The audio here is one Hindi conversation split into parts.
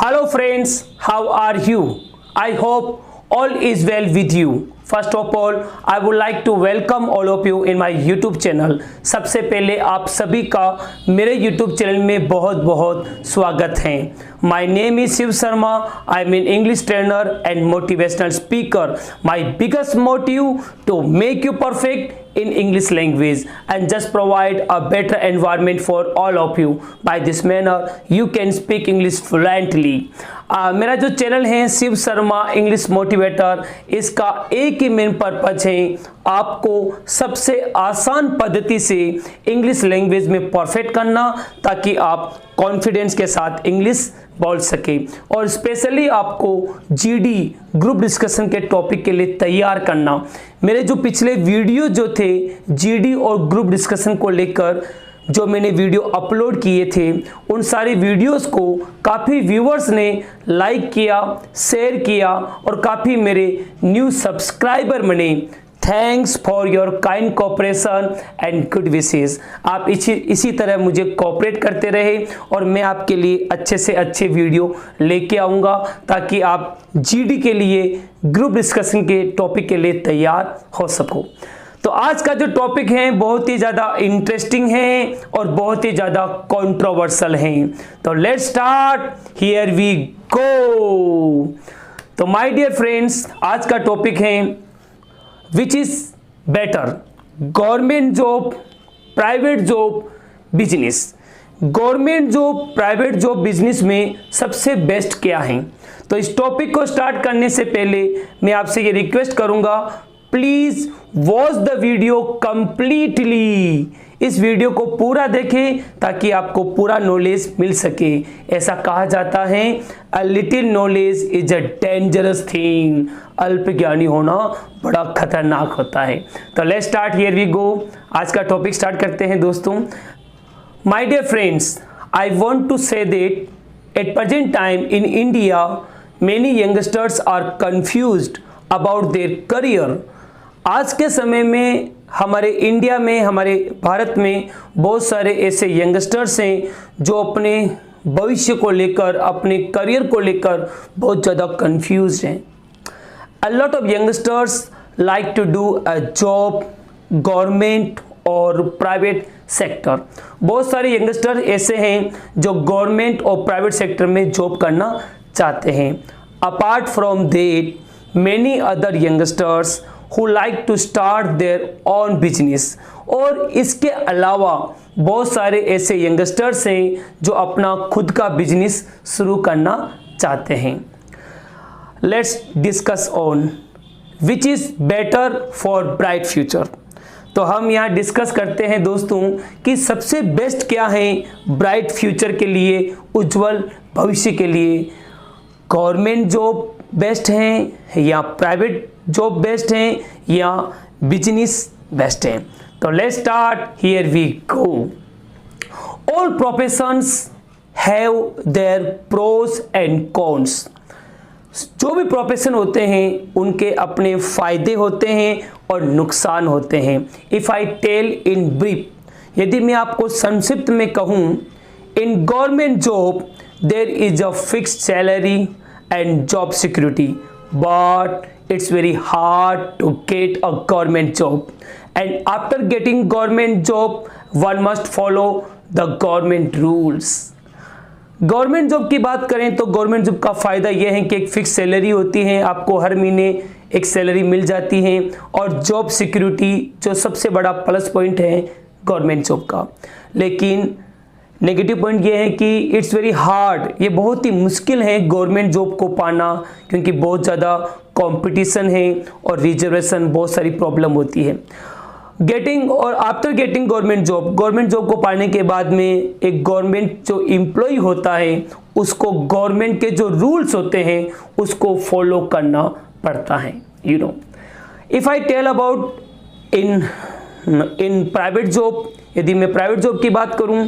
Hello friends, how are you? I hope all is well with you. First of all, I would like to welcome all of you in my YouTube channel. सबसे पहले आप सभी का मेरे YouTube चैनल में बहुत बहुत स्वागत है. My name is Shiv Sharma. I am an English trainer and motivational speaker. My biggest motive to make you perfect in English language and just provide a better environment for all of you. By this manner, you can speak English fluently. मेरा जो चैनल है शिव शर्मा इंग्लिश मोटिवेटर, इसका एक ही मेन पर्पज है आपको सबसे आसान पद्धति से इंग्लिश लैंग्वेज में परफेक्ट करना, ताकि आप कॉन्फिडेंस के साथ इंग्लिश बोल सके और स्पेशली आपको जीडी ग्रुप डिस्कशन के टॉपिक के लिए तैयार करना. मेरे जो पिछले वीडियो जो थे जीडी और ग्रुप डिस्कशन को लेकर जो मैंने वीडियो अपलोड किए थे, उन सारी वीडियोस को काफ़ी व्यूअर्स ने लाइक किया, शेयर किया और काफ़ी मेरे न्यू सब्सक्राइबर बने. Thanks for your kind cooperation and good wishes. आप इसी तरह मुझे कोऑपरेट करते रहे और मैं आपके लिए अच्छे से अच्छे वीडियो लेके आऊँगा, ताकि आप जीडी के लिए ग्रुप डिस्कशन के टॉपिक के लिए तैयार हो सको. तो आज का जो टॉपिक है बहुत ही ज़्यादा इंटरेस्टिंग है और बहुत ही ज़्यादा कंट्रोवर्शियल है. तो let's start, here we go. तो माय डियर फ्रेंड्स, आज का टॉपिक है which is better, government job, private job, business. Government job, private job, business में सबसे बेस्ट क्या है. तो इस टॉपिक को स्टार्ट करने से पहले मैं आपसे ये रिक्वेस्ट करूंगा, please watch the video completely. इस वीडियो को पूरा देखें ताकि आपको पूरा नॉलेज मिल सके. ऐसा कहा जाता है a little knowledge is a dangerous thing. अल्प ज्ञानी होना बड़ा खतरनाक होता है. तो let's start, here we go. आज का टॉपिक स्टार्ट करते हैं दोस्तों. My dear friends, I want to say that at present time in India many youngsters are confused about their career. आज के समय में हमारे इंडिया में, हमारे भारत में बहुत सारे ऐसे यंगस्टर्स हैं जो अपने भविष्य को लेकर, अपने करियर को लेकर बहुत ज़्यादा कंफ्यूज हैं. A lot of youngsters like to do a job, government और प्राइवेट सेक्टर. बहुत सारे यंगस्टर ऐसे हैं जो गवर्नमेंट और प्राइवेट सेक्टर में जॉब करना चाहते हैं. Apart from that many other youngsters who like to start their own business. और इसके अलावा बहुत सारे ऐसे यंगस्टर्स हैं जो अपना खुद का बिजनेस शुरू करना चाहते हैं. Let's discuss on which is better for bright future. तो हम यहाँ डिस्कस करते हैं दोस्तों कि सबसे बेस्ट क्या है ब्राइट फ्यूचर के लिए, उज्जवल भविष्य के लिए. गवर्नमेंट जॉब बेस्ट हैं या प्राइवेट जॉब बेस्ट हैं या बिजनेस बेस्ट हैं. तो let's start, here we go. All professions have their pros and cons. जो भी प्रोफेशन होते हैं उनके अपने फायदे होते हैं और नुकसान होते हैं. If I tell in brief, यदि मैं आपको संक्षिप्त में कहूँ, in government job there is a fixed salary and job security, but it's very hard to get a government job, and after getting government job one must follow the government rules. Government job की बात करें तो गवर्नमेंट जॉब का फ़ायदा यह है कि एक फिक्स सैलरी होती है, आपको हर महीने एक सैलरी मिल जाती है, और जॉब सिक्योरिटी जो सबसे बड़ा प्लस पॉइंट है गवर्नमेंट जॉब का. लेकिन नेगेटिव पॉइंट ये है कि इट्स वेरी हार्ड, ये बहुत ही मुश्किल है गवर्नमेंट जॉब को पाना, क्योंकि बहुत ज़्यादा कंपटीशन है और रिजर्वेशन, बहुत सारी प्रॉब्लम होती है. गेटिंग और आफ्टर गेटिंग गवर्नमेंट जॉब को पाने के बाद में एक गवर्नमेंट जो एम्प्लॉय होता है उसको गवर्नमेंट के जो रूल्स होते हैं उसको फॉलो करना पड़ता है. You know, if I tell about in private job, यदि मैं प्राइवेट जॉब की बात करूँ,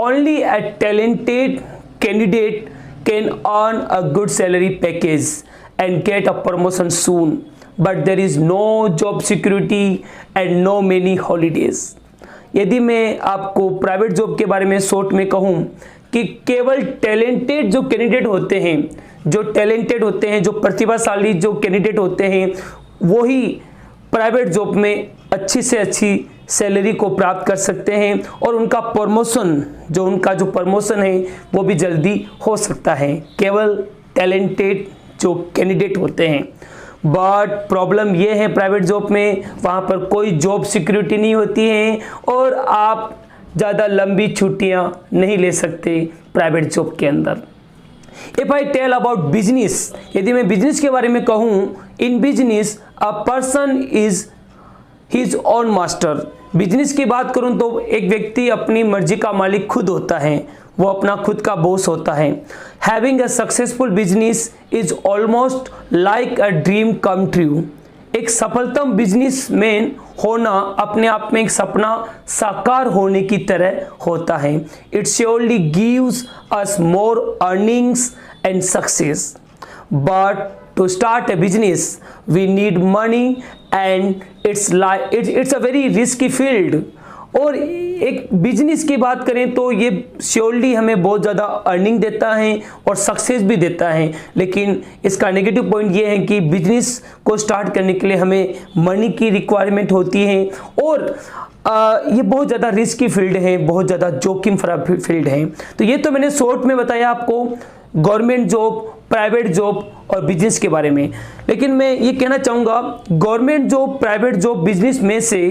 only a talented candidate can earn a good salary package and get a promotion soon, but there is no job security and no many holidays. यदि मैं आपको प्राइवेट जॉब के बारे में शॉर्ट में कहूँ कि केवल टैलेंटेड जो कैंडिडेट होते हैं, जो प्रतिभाशाली जो कैंडिडेट होते हैं, वही प्राइवेट जॉब में अच्छी से अच्छी सैलरी को प्राप्त कर सकते हैं और उनका प्रमोशन है वो भी जल्दी हो सकता है, केवल टैलेंटेड जो कैंडिडेट होते हैं। बट प्रॉब्लम ये है प्राइवेट जॉब में, वहाँ पर कोई जॉब सिक्योरिटी नहीं होती है और आप ज़्यादा लंबी छुट्टियाँ नहीं ले सकते प्राइवेट जॉब के अंदर। If I tell about business, यदि मैं बिजनेस के बारे में कहूँ, in business a person is his own master. Business की बात करूँ तो एक व्यक्ति अपनी मर्जी का मालिक खुद होता है, वो अपना खुद का बॉस होता है। Having a successful business is almost like a dream come true. एक सफलतम बिजनेसमैन होना अपने आप में एक सपना साकार होने की तरह होता है। It surely gives us more earnings and success, but to start a business we need money and it's a very risky field। और एक बिजनेस की बात करें तो ये श्योरली हमें बहुत ज़्यादा अर्निंग देता है और सक्सेस भी देता है, लेकिन इसका नेगेटिव पॉइंट ये है कि बिजनेस को स्टार्ट करने के लिए हमें मनी की रिक्वायरमेंट होती है और ये बहुत ज़्यादा रिस्की फील्ड है, बहुत ज़्यादा जोखिम भरा फील्ड है। तो ये तो मैंने शॉर्ट में बताया आपको गवर्नमेंट जॉब, प्राइवेट जॉब और बिजनेस के बारे में। लेकिन मैं ये कहना चाहूँगा government job, private job, business में से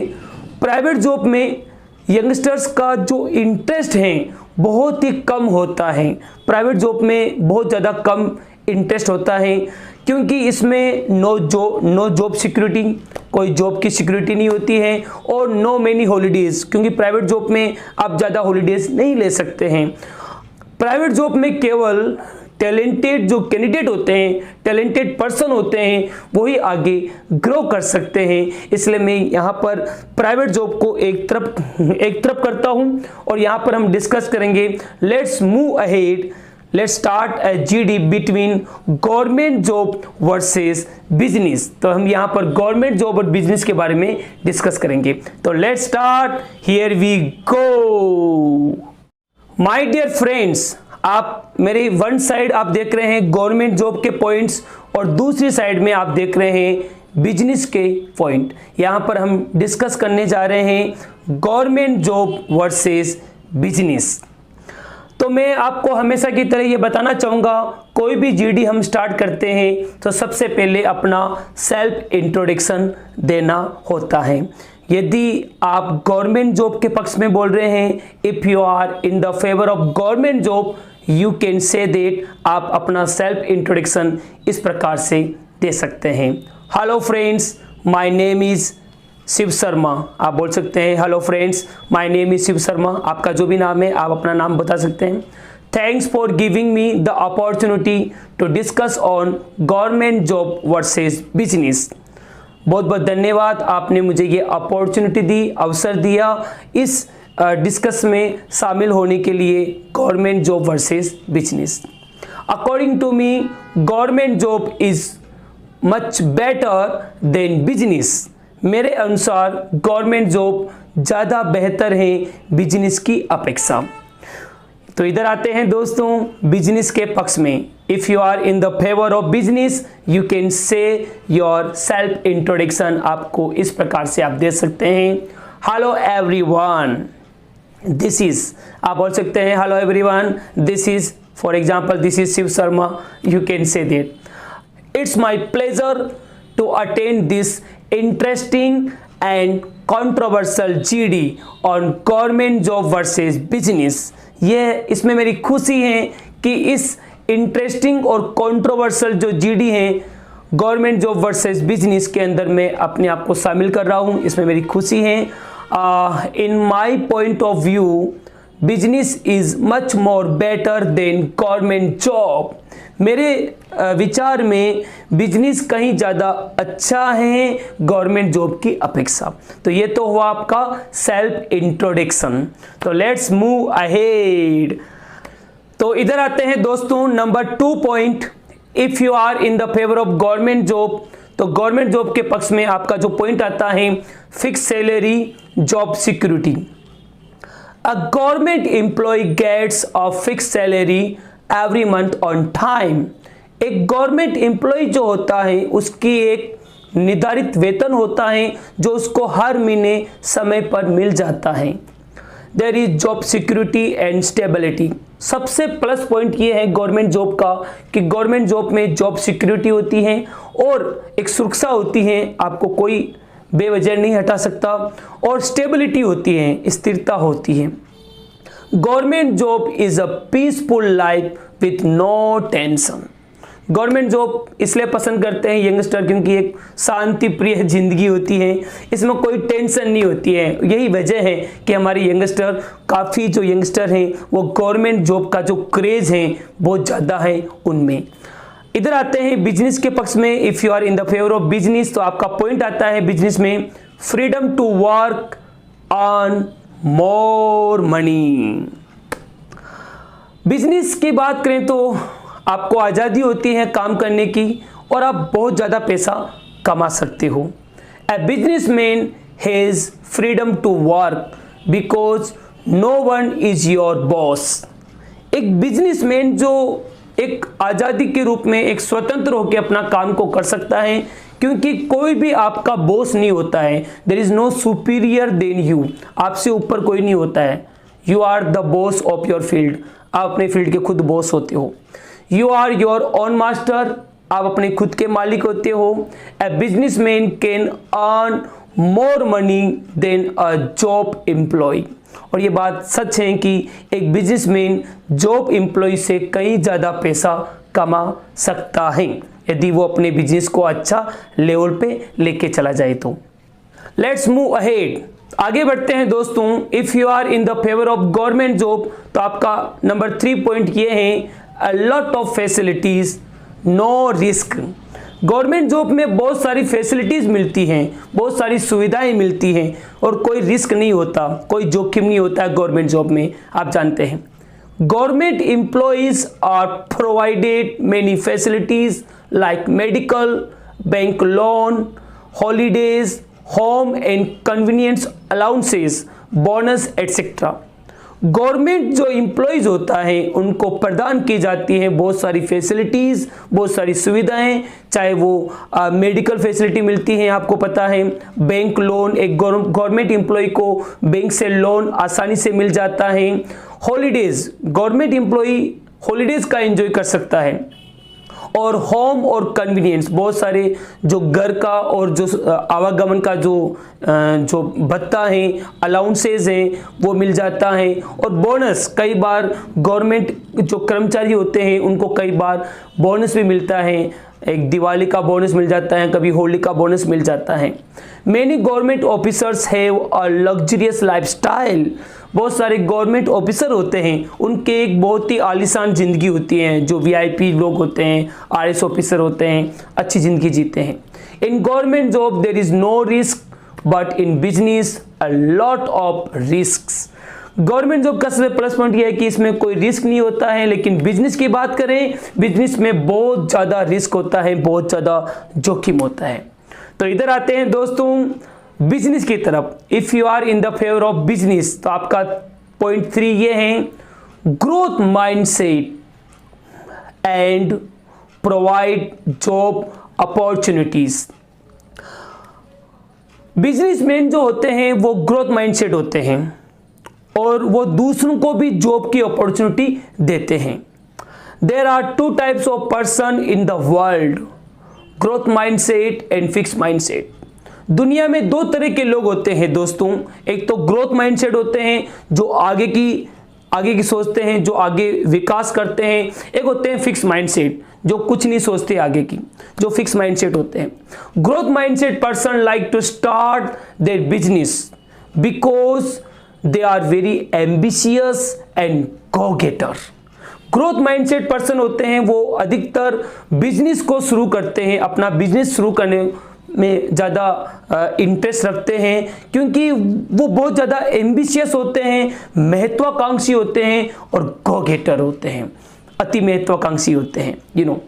प्राइवेट जॉब में यंगस्टर्स का जो इंटरेस्ट है बहुत ही कम होता है। प्राइवेट जॉब में बहुत ज़्यादा कम इंटरेस्ट होता है क्योंकि इसमें नो जॉब सिक्योरिटी, कोई जॉब की सिक्योरिटी नहीं होती है और नो मेनी हॉलीडेज़, क्योंकि प्राइवेट जॉब में आप ज़्यादा हॉलीडेज़ नहीं ले सकते हैं। प्राइवेट जॉब में केवल टैलेंटेड जो कैंडिडेट होते हैं, टैलेंटेड पर्सन होते हैं, वही आगे ग्रो कर सकते हैं। इसलिए मैं यहाँ पर प्राइवेट जॉब को एक तरफ करता हूँ और यहाँ पर हम डिस्कस करेंगे। Let's move ahead, let's start a GD between government job versus business. तो हम यहाँ पर गवर्नमेंट जॉब और बिजनेस के बारे में डिस्कस करेंगे। तो let's start, here we go. My dear friends, आप मेरे वन साइड आप देख रहे हैं गवर्नमेंट जॉब के पॉइंट्स और दूसरी साइड में आप देख रहे हैं बिजनेस के पॉइंट। यहाँ पर हम डिस्कस करने जा रहे हैं गवर्नमेंट जॉब वर्सेस बिजनेस। तो मैं आपको हमेशा की तरह ये बताना चाहूँगा, कोई भी जीडी हम स्टार्ट करते हैं तो सबसे पहले अपना सेल्फ इंट्रोडक्शन देना होता है। यदि आप गवर्नमेंट जॉब के पक्ष में बोल रहे हैं, if you are in the favour of government job, you can say that, आप अपना सेल्फ इंट्रोडक्शन इस प्रकार से दे सकते हैं। Hello friends, my name is Shiv Sharma. आप बोल सकते हैं hello friends, my name is Shiv Sharma. आपका जो भी नाम है आप अपना नाम बता सकते हैं। Thanks for giving me the opportunity to discuss on government job versus business. बहुत बहुत धन्यवाद, आपने मुझे ये अपॉर्चुनिटी दी, अवसर दिया इस डिस्कस में शामिल होने के लिए, government job versus business. According to me government job is much better than business. मेरे अनुसार गवर्नमेंट जॉब ज़्यादा बेहतर है बिजनेस की अपेक्षा। तो इधर आते हैं दोस्तों बिजनेस के पक्ष में। If you are in the favour of business, you can say your self introduction. आपको इस प्रकार से आप दे सकते हैं, हेलो एवरीवन, दिस इज, आप बोल सकते हैं hello everyone, this is, for example this is Shiv Sharma, you can say that. It's my pleasure to attend this interesting and controversial GD on government job versus business. ये इसमें मेरी खुशी है कि इस इंटरेस्टिंग और कंट्रोवर्शियल जो जीडी है गवर्नमेंट जॉब वर्सेस बिजनेस के अंदर मैं अपने आप को शामिल कर रहा हूँ, इसमें मेरी खुशी है। In my point of view business is much more better than government job. मेरे विचार में बिजनेस कहीं ज़्यादा अच्छा है गवर्नमेंट जॉब की अपेक्षा। तो ये तो हुआ आपका सेल्फ इंट्रोडक्शन। तो लेट्स मूव अहेड। तो इधर आते हैं दोस्तों number 2 point, if you are in the favour of government job. तो गवर्नमेंट जॉब के पक्ष में आपका जो पॉइंट आता है fix salary, job security. A government employee gets a fix salary every month on time. एक गवर्नमेंट एम्प्लॉय जो होता है उसकी एक निर्धारित वेतन होता है जो उसको हर महीने समय पर मिल जाता है। There is job security and stability. सबसे प्लस पॉइंट ये है गवर्नमेंट जॉब का कि गवर्नमेंट जॉब में जॉब सिक्योरिटी होती है और एक सुरक्षा होती है, आपको कोई बेवजह नहीं हटा सकता, और स्टेबिलिटी होती है, स्थिरता होती है। Government job is a peaceful life with no tension. Government job इसलिए पसंद करते हैं यंगस्टर क्योंकि एक शांति प्रिय जिंदगी होती है, इसमें कोई टेंशन नहीं होती है। यही वजह है कि हमारे यंगस्टर, काफ़ी जो यंगस्टर हैं वो गवर्नमेंट जॉब का जो क्रेज़ है बहुत ज़्यादा है उनमें। इधर आते हैं बिजनेस के पक्ष में। If you are in the favour of business तो आपका पॉइंट आता है बिजनेस में freedom to work on more money. Business की बात करें तो आपको आज़ादी होती है काम करने की और आप बहुत ज़्यादा पैसा कमा सकते हो। A businessman has freedom to work because no one is your boss. एक बिजनेसमैन जो एक आज़ादी के रूप में एक स्वतंत्र होकर अपना काम को कर सकता है क्योंकि कोई भी आपका बॉस नहीं होता है। There is no superior than you. आपसे ऊपर कोई नहीं होता है। You are the boss of your field. आप अपने फील्ड के खुद बॉस होते हो। You are your own master. आप अपने खुद के मालिक होते हो। A businessman can earn more money than a job employee. और ये बात सच है कि एक बिजनेसमैन जॉब एम्प्लॉय से कहीं ज़्यादा पैसा कमा सकता है यदि वो अपने बिजनेस को अच्छा लेवल पे लेके चला जाए तो। Let's move ahead. आगे बढ़ते हैं दोस्तों। If you are in the favour of government job तो आपका नंबर 3 पॉइंट ये है a lot of facilities, no risk। Government job में बहुत सारी फैसिलिटीज़ मिलती हैं, बहुत सारी सुविधाएं मिलती हैं और कोई रिस्क नहीं होता, कोई जोखिम नहीं होता है गवर्नमेंट जॉब में। आप जानते हैं government employees are provided many facilities like medical, bank loan, holidays, home and convenience allowances, bonus etcetera. Government जो एम्प्लॉयज़ होता है उनको प्रदान की जाती है बहुत सारी फैसिलिटीज़, बहुत सारी सुविधाएं, चाहे वो मेडिकल फैसिलिटी मिलती है, आपको पता है बैंक लोन, एक गवर्नमेंट एम्प्लॉय को बैंक से लोन आसानी से मिल जाता है। हॉलीडेज़, गवर्नमेंट एम्प्लॉय हॉलीडेज़ का एंजॉय कर सकता है। और होम और कन्वीनियंस, बहुत सारे जो घर का और जो आवागमन का जो भत्ता है, अलाउंसेज हैं वो मिल जाता है। और बोनस, कई बार गवर्नमेंट जो कर्मचारी होते हैं उनको कई बार बोनस भी मिलता है। एक दिवाली का बोनस मिल जाता है, कभी होली का बोनस मिल जाता है। Many government officers have a luxurious lifestyle. बहुत सारे गवर्नमेंट ऑफिसर होते हैं, उनके एक बहुत ही आलीशान ज़िंदगी होती है। जो वीआईपी लोग होते हैं, आरएस ऑफिसर होते हैं, अच्छी ज़िंदगी जीते हैं। In government job there is no risk but in business a lot of risks. Government job का सबसे प्लस पॉइंट यह है कि इसमें कोई रिस्क नहीं होता है, लेकिन बिजनेस की बात करें, बिजनेस में बहुत ज़्यादा रिस्क होता है, बहुत ज़्यादा जोखिम होता है। तो इधर आते हैं दोस्तों बिजनेस की तरफ। If you are in the favour of business तो आपका पॉइंट 3 ये है growth mindset and provide job opportunities. Businessman जो होते हैं वो ग्रोथ माइंडसेट होते हैं और वो दूसरों को भी जॉब की अपॉर्चुनिटी देते हैं। There are 2 types of person in the world, growth mindset and fix mindset. दुनिया में 2 तरह के लोग होते हैं दोस्तों। एक तो ग्रोथ माइंडसेट होते हैं जो आगे की सोचते हैं, जो आगे विकास करते हैं। एक होते हैं फिक्स माइंडसेट जो कुछ नहीं सोचते आगे की, जो फिक्स माइंडसेट होते हैं। Growth mindset person like to start their business because they are very ambitious and go getter. Growth mindset person होते हैं वो अधिकतर बिजनेस को शुरू करते हैं, अपना बिजनेस शुरू करने में ज़्यादा इंटरेस्ट रखते हैं क्योंकि वो बहुत ज़्यादा एम्बिशियस होते हैं, महत्वाकांक्षी होते हैं और गो गेटर होते हैं, अति महत्वाकांक्षी होते हैं। You know,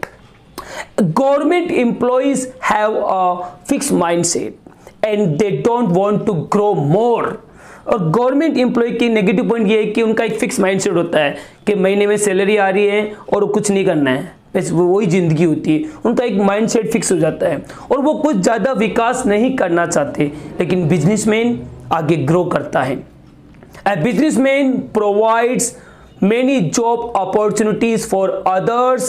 government employees have a fix mindset and they don't want to grow more. और गवर्नमेंट एम्प्लॉय की नेगेटिव पॉइंट ये है कि उनका एक फिक्स माइंडसेट होता है कि महीने में सैलरी आ रही है और कुछ नहीं करना है, बस वही ज़िंदगी होती है। उनका एक माइंडसेट फिक्स हो जाता है और वो कुछ ज़्यादा विकास नहीं करना चाहते। लेकिन बिजनेसमैन आगे ग्रो करता है। A businessman provides many job opportunities for others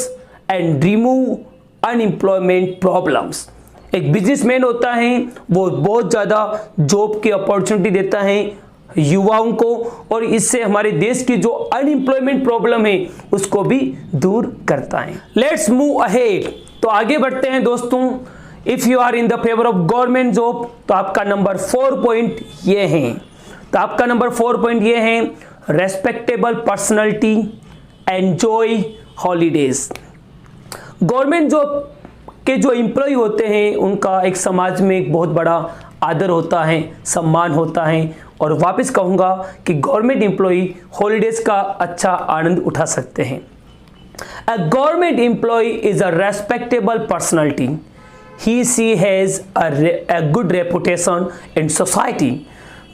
and remove unemployment problems. एक बिजनेसमैन होता है वो बहुत ज़्यादा जॉब की अपॉर्चुनिटी देता है युवाओं को और इससे हमारे देश की जो अनएम्प्लॉयमेंट प्रॉब्लम है उसको भी दूर करता है। Let's move ahead. तो आगे बढ़ते हैं दोस्तों। If you are in the favour of government job तो आपका नंबर 4 पॉइंट ये है। तो आपका नंबर 4 पॉइंट ये है, respectable personality, enjoy holidays. Government job के जो एम्प्लॉय होते हैं उनका एक समाज में एक बहुत बड़ा आदर होता है, सम्मान होता है और वापस कहूँगा कि गवर्नमेंट एम्प्लॉय हॉलीडेज का अच्छा आनंद उठा सकते हैं। A government employee is a respectable personality. He she has a good reputation in society.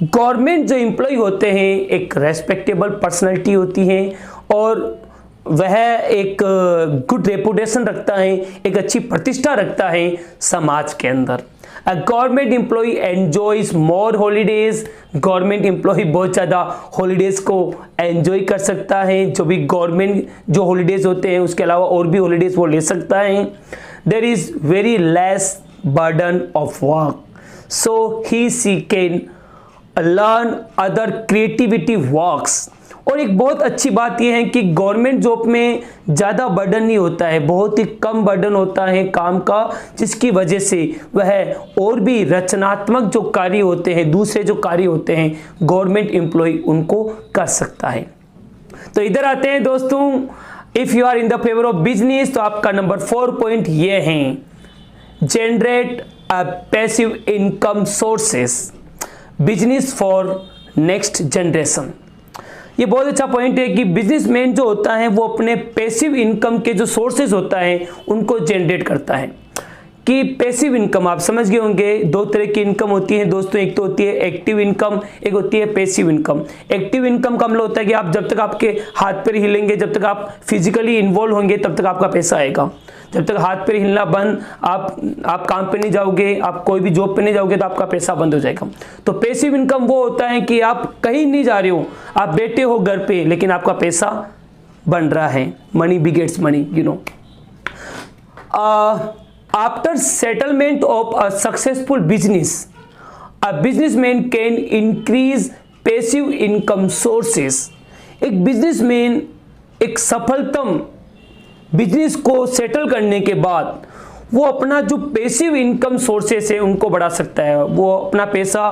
Government जो एम्प्लॉय होते हैं एक रेस्पेक्टेबल पर्सनैलिटी होती है और वह एक गुड रेपुटेशन रखता है, एक अच्छी प्रतिष्ठा रखता है समाज के अंदर। A government employee enjoys more holidays. Government employee बहुत ज़्यादा हॉलीडेज को एंजॉय कर सकता है। जो भी गवर्नमेंट जो हॉलीडेज होते हैं उसके अलावा और भी हॉलीडेज वो ले सकता है। There is very less burden of work, so he she can learn other creativity works. और एक बहुत अच्छी बात यह है कि गवर्नमेंट जॉब में ज़्यादा बर्डन नहीं होता है, बहुत ही कम बर्डन होता है काम का, जिसकी वजह से वह और भी रचनात्मक जो कार्य होते हैं, दूसरे जो कार्य होते हैं, गवर्नमेंट एम्प्लॉय उनको कर सकता है। तो इधर आते हैं दोस्तों। If you are in the favour of business तो आपका नंबर 4 पॉइंट ये हैं, generate a passive income sources, business for next generation. ये बहुत अच्छा पॉइंट है कि बिजनेसमैन जो होता है वो अपने पैसिव इनकम के जो सोर्सेज होता है उनको जनरेट करता है। कि पैसिव इनकम आप समझ गए होंगे, दो तरह की इनकम होती है दोस्तों। एक तो होती है एक्टिव इनकम, एक होती है पैसिव इनकम। एक्टिव इनकम का मतलब होता है कि आप जब तक आपके हाथ पैर हिलेंगे, जब तक आप फिजिकली इन्वॉल्व होंगे तब तक आपका पैसा आएगा। जब तक हाथ पैर हिलना बंद, आप काम पे नहीं जाओगे, आप कोई भी जॉब पे नहीं जाओगे तो आपका पैसा बंद हो जाएगा। तो पैसिव इनकम वो होता है कि आप कहीं नहीं जा रहे हो, आप बैठे हो घर पे लेकिन आपका पैसा बन रहा है। Money begets money, you know. After settlement of a successful business, a businessman can increase passive income sources. एक बिजनेसमैन एक सफलतम बिजनेस को सेटल करने के बाद वो अपना जो पैसिव इनकम सोर्सेस है उनको बढ़ा सकता है। वो अपना पैसा,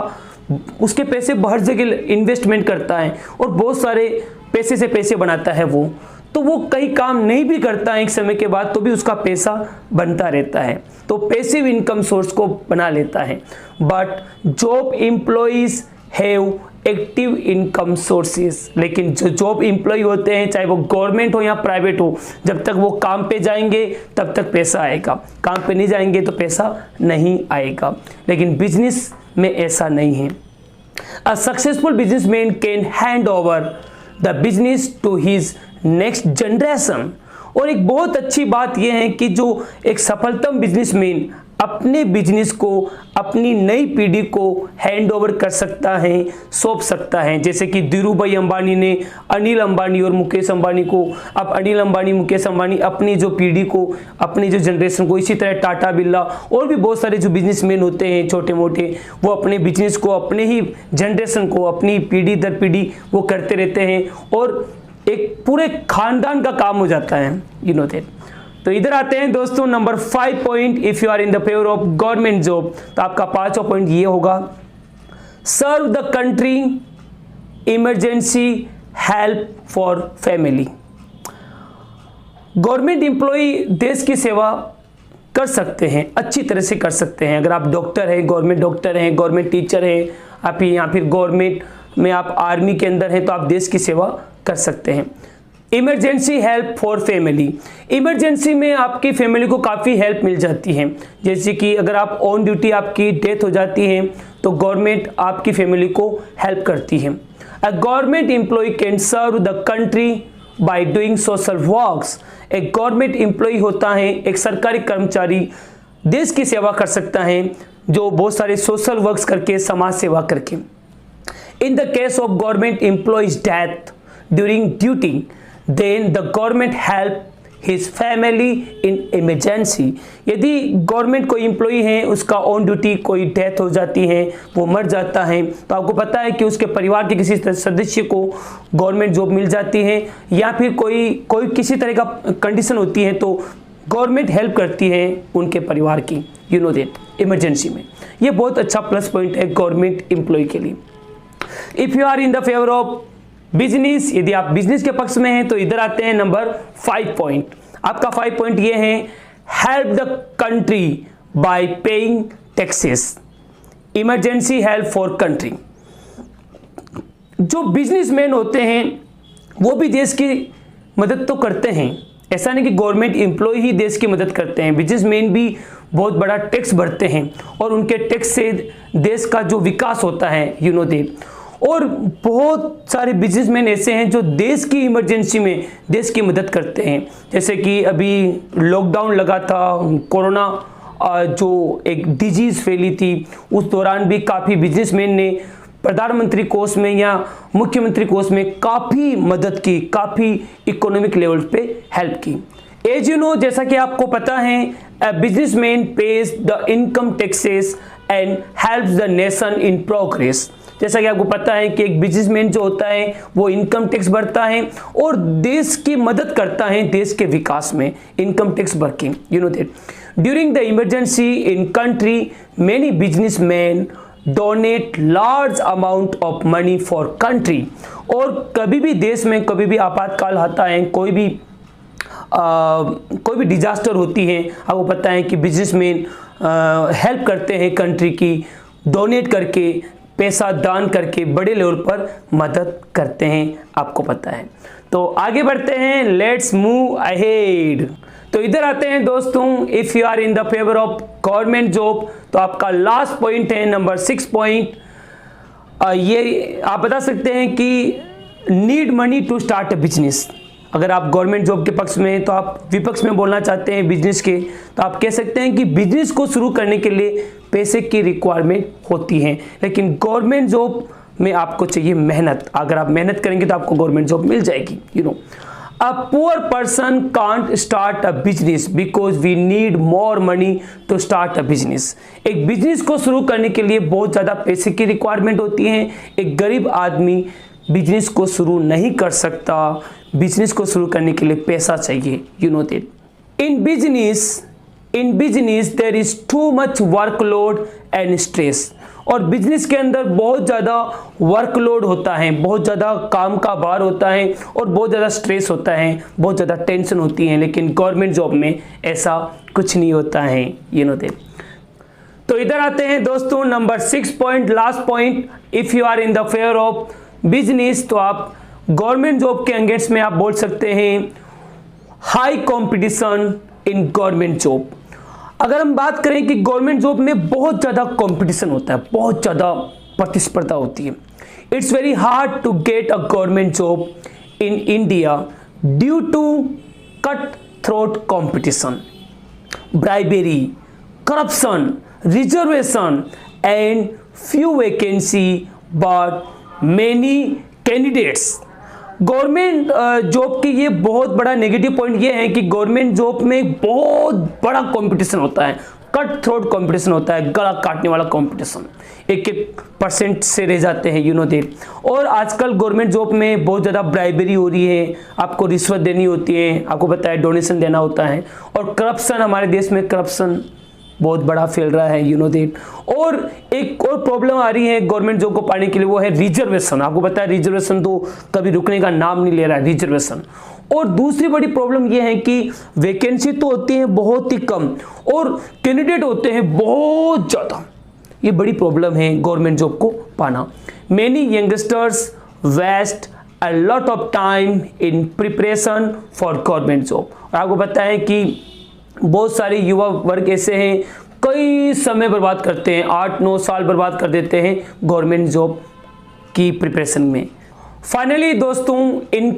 उसके पैसे हर जगह इन्वेस्टमेंट करता है और बहुत सारे पैसे से पैसे बनाता है वो। तो वो कई काम नहीं भी करता है एक समय के बाद तो भी उसका पैसा बनता रहता है, तो पैसिव इनकम सोर्स को बना लेता है। But job employees have active income sources. लेकिन जो जॉब एम्प्लॉय होते हैं, चाहे वो गवर्नमेंट हो या प्राइवेट हो, जब तक वो काम पे जाएंगे तब तक पैसा आएगा, काम पे नहीं जाएंगे तो पैसा नहीं आएगा। लेकिन बिजनेस में ऐसा नहीं है। A successful businessman can hand over the business to his next generation. और एक बहुत अच्छी बात यह है कि जो एक सफलतम बिजनेसमैन अपने बिजनेस को अपनी नई पीढ़ी को हैंड ओवर कर सकता है, सौंप सकता है। जैसे कि धीरूभाई अंबानी ने अनिल अंबानी और मुकेश अंबानी को, अब अनिल अंबानी मुकेश अंबानी अपनी जो पीढ़ी को, अपनी जो जनरेशन को, इसी तरह टाटा बिरला और भी बहुत सारे जो बिजनेसमैन होते हैं छोटे मोटे, वो अपने बिजनेस को, अपने ही जनरेशन को, अपनी पीढ़ी दर पीढ़ी वो करते रहते हैं और एक पूरे खानदान का काम हो जाता है, यू नो दैट। तो इधर आते हैं दोस्तों number 5 point, if you are in the favour of government job तो आपका 5वां पॉइंट ये होगा, serve the country, emergency help for family. Government employee देश की सेवा कर सकते हैं, अच्छी तरह से कर सकते हैं। अगर आप डॉक्टर हैं, गवर्नमेंट डॉक्टर हैं, गवर्नमेंट टीचर हैं, आप या फिर गवर्नमेंट में आप आर्मी के अंदर हैं तो आप देश की सेवा कर सकते हैं। Emergency help for family, emergency में आपकी फैमिली को काफ़ी हेल्प मिल जाती है। जैसे कि अगर आप ऑन ड्यूटी आपकी डेथ हो जाती है तो गवर्नमेंट आपकी फैमिली को हेल्प करती है। A government employee can serve the country by doing social works, एक गवर्नमेंट एम्प्लॉय होता है, एक सरकारी कर्मचारी देश की सेवा कर सकता है जो बहुत सारे सोशल वर्क्स करके, समाज सेवा करके। In the case of government employees death during duty, then the government help his family in emergency, यदि गवर्नमेंट कोई एम्प्लॉई है, उसका ऑन ड्यूटी कोई डेथ हो जाती है, वो मर जाता है, तो आपको पता है कि उसके परिवार के किसी सदस्य को गवर्नमेंट जॉब मिल जाती है, या फिर कोई किसी तरह का कंडीशन होती है तो गवर्नमेंट हेल्प करती है उनके परिवार की, यू नो दैट, इमरजेंसी में। ये बहुत अच्छा प्लस पॉइंट है गवर्नमेंट एम्प्लॉय के लिए। If you are in the favour of business, यदि आप बिजनेस के पक्ष में हैं तो इधर आते हैं नंबर 5 पॉइंट। आपका 5 पॉइंट ये है, help the country bye paying taxes, emergency help for country. जो बिजनेसमैन होते हैं वो भी देश की मदद तो करते हैं, ऐसा नहीं कि गवर्नमेंट एम्प्लॉय ही देश की मदद करते हैं, बिजनेसमैन भी बहुत बड़ा टैक्स भरते हैं और उनके टैक्स से देश का जो विकास होता है, यू नो दैट। और बहुत सारे बिजनेसमैन ऐसे हैं जो देश की इमरजेंसी में देश की मदद करते हैं। जैसे कि अभी लॉकडाउन लगा था, कोरोना जो एक डिजीज़ फैली थी, उस दौरान भी काफ़ी बिजनेसमैन ने प्रधानमंत्री कोष में या मुख्यमंत्री कोष में काफ़ी मदद की, काफ़ी इकोनॉमिक लेवल पे हेल्प की। एज यू नो, जैसा कि आपको पता है, a businessman page the income taxes and helps the nation in progress. जैसा कि आपको पता है कि एक बिजनेसमैन जो होता है वो इनकम टैक्स भरता है और देश की मदद करता है देश के विकास में, इनकम टैक्स भर के, you know that. During the emergency in country, many businessman donate large amount of money for country. और कभी भी देश में कभी भी आपातकाल आता है, कोई भी डिजास्टर होती है, आपको पता है कि बिजनेसमैन हेल्प करते हैं कंट्री की, डोनेट करके, पैसा दान करके बड़े लेवल पर मदद करते हैं, आपको पता है। तो आगे बढ़ते हैं, लेट्स मूव अहेड। तो इधर आते हैं दोस्तों, if you are in the favour of government job, तो आपका लास्ट पॉइंट है नंबर 6 पॉइंट। ये आप बता सकते हैं कि need money to start a business. अगर आप गवर्नमेंट जॉब के पक्ष में हैं तो आप विपक्ष में बोलना चाहते हैं बिजनेस के, तो आप कह सकते हैं कि बिजनेस को शुरू करने के लिए पैसे की रिक्वायरमेंट होती है, लेकिन गवर्नमेंट जॉब में आपको चाहिए मेहनत। अगर आप मेहनत करेंगे तो आपको गवर्नमेंट जॉब मिल जाएगी, you know. A poor person can't start a business because we need more money to start a business. एक बिजनेस को शुरू करने के लिए बहुत ज़्यादा पैसे की रिक्वायरमेंट होती है। एक गरीब आदमी बिजनेस को शुरू नहीं कर सकता, बिजनेस को शुरू करने के लिए पैसा चाहिए, you know that. In business there is too much workload and stress. और बिजनेस के अंदर बहुत ज़्यादा वर्कलोड होता है, बहुत ज़्यादा काम का भार होता है और बहुत ज़्यादा स्ट्रेस होता है, बहुत ज़्यादा टेंशन होती है, लेकिन गवर्नमेंट जॉब में ऐसा कुछ नहीं होता है, यू नो दैट। तो इधर आते हैं दोस्तों number 6 point, last point. If you are in the fair of business, तो आप गवर्नमेंट जॉब के अगेंस्ट में आप बोल सकते हैं high competition in government job. अगर हम बात करें कि गवर्नमेंट जॉब में बहुत ज़्यादा कंपटीशन होता है, बहुत ज़्यादा प्रतिस्पर्धा होती है। It's very hard to get a government job in India due to cut throat competition, bribery, corruption, reservation and few vacancy but many candidates. Government job की ये बहुत बड़ा नेगेटिव पॉइंट ये है कि गवर्नमेंट जॉब में बहुत बड़ा कंपटीशन होता है, कट थ्रोट कंपटीशन होता है, गला काटने वाला कंपटीशन, 1% से रह जाते हैं, यू नो दैट। और आजकल गवर्नमेंट जॉब में बहुत ज़्यादा ब्राइबरी हो रही है, आपको रिश्वत देनी होती है, आपको पता है डोनेशन देना होता है, और करप्शन, हमारे देश में करप्शन बहुत बड़ा फैल रहा है, यू नो दैट। और एक और प्रॉब्लम आ रही है गवर्नमेंट जॉब को पाने के लिए, वो है रिजर्वेशन। आपको पता है रिजर्वेशन तो कभी रुकने का नाम नहीं ले रहा है, रिजर्वेशन। और दूसरी बड़ी प्रॉब्लम ये है कि वैकेंसी तो होती है बहुत ही कम और कैंडिडेट होते हैं बहुत ज़्यादा। ये बड़ी प्रॉब्लम है गवर्नमेंट जॉब को पाना। Many youngsters waste a lot of time in preparation for government job। और आपको पता है कि बहुत सारे युवा वर्ग ऐसे हैं कई समय बर्बाद करते हैं, 8-9 साल बर्बाद कर देते हैं गवर्नमेंट जॉब की प्रिपरेशन में। फाइनली दोस्तों, इन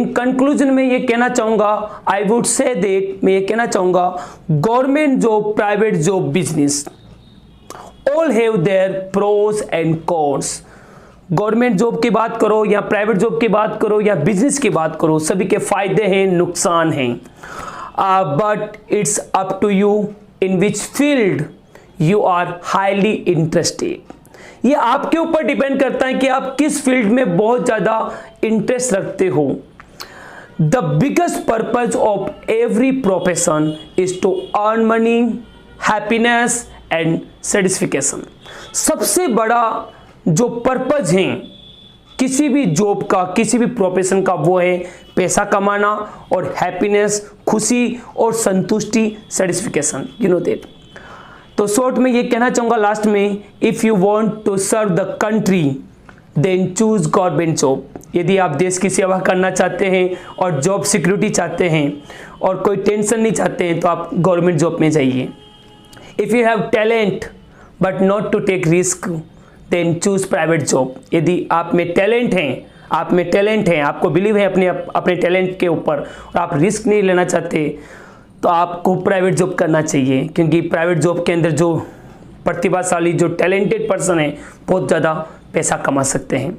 कंक्लूजन में ये कहना चाहूँगा, आई वुड से दैट, मैं ये कहना चाहूँगा government job, private job, business all have their pros and cons. Government job की बात करो या प्राइवेट जॉब की बात करो या बिजनेस की बात करो, सभी के फायदे हैं, नुकसान हैं। But it's up to you in which field you are highly interested. ये आपके ऊपर डिपेंड करता है कि आप किस फील्ड में बहुत ज़्यादा इंटरेस्ट रखते हो। The biggest purpose of every profession is to earn money, happiness and satisfaction. सबसे बड़ा जो पर्पज है किसी भी जॉब का, किसी भी प्रोफेशन का, वो है पैसा कमाना और हैप्पीनेस, खुशी और संतुष्टि, सेटिस्फिकेशन, यू नो दैट। तो शॉर्ट में ये कहना चाहूँगा लास्ट में, if you want to serve the country then choose government job. यदि आप देश की सेवा करना चाहते हैं और जॉब सिक्योरिटी चाहते हैं और कोई टेंशन नहीं चाहते हैं तो आप गवर्नमेंट जॉब में जाइए। If you have talent but not to take risk then choose private job. यदि आप में टैलेंट हैं, आपको बिलीव है अपने टैलेंट के ऊपर और आप रिस्क नहीं लेना चाहते तो आपको प्राइवेट जॉब करना चाहिए, क्योंकि प्राइवेट जॉब के अंदर जो प्रतिभाशाली, जो टैलेंटेड पर्सन है, बहुत ज़्यादा पैसा कमा सकते हैं।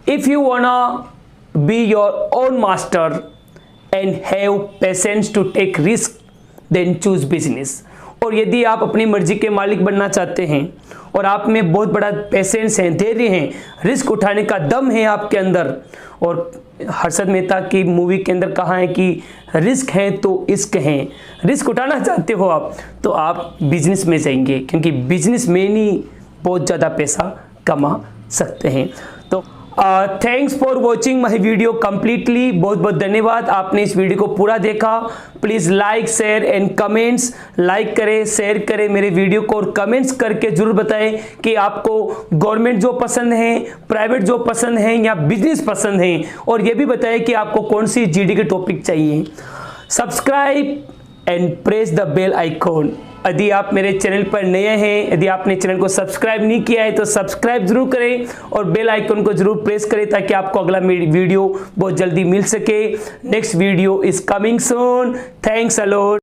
If you wanna be your own master and have patience to take risk then choose business. और यदि आप अपनी मर्जी के मालिक बनना चाहते हैं और आप में बहुत बड़ा पेशेंस है, धैर्य है, रिस्क उठाने का दम है आपके अंदर, और हर्षद मेहता की मूवी के अंदर कहा है कि रिस्क है तो इश्क है, रिस्क उठाना चाहते हो आप तो आप बिजनेस में जाएंगे, क्योंकि बिजनेस में ही बहुत ज़्यादा पैसा कमा सकते हैं। तो thanks for watching my video completely. बहुत बहुत धन्यवाद, आपने इस वीडियो को पूरा देखा। Please like, share and comments, like करें, शेयर करें मेरे वीडियो को और कमेंट्स करके जरूर बताएं कि आपको गवर्नमेंट जॉब पसंद है, प्राइवेट जॉब पसंद है या बिजनेस पसंद है, और ये भी बताएं कि आपको कौन सी जीडी के टॉपिक चाहिए। Subscribe and press the bell icon. यदि आप मेरे चैनल पर नए हैं, यदि आपने चैनल को सब्सक्राइब नहीं किया है तो सब्सक्राइब जरूर करें और बेल आइकन को जरूर प्रेस करें ताकि आपको अगला वीडियो बहुत जल्दी मिल सके। Next video is coming soon. Thanks a lot.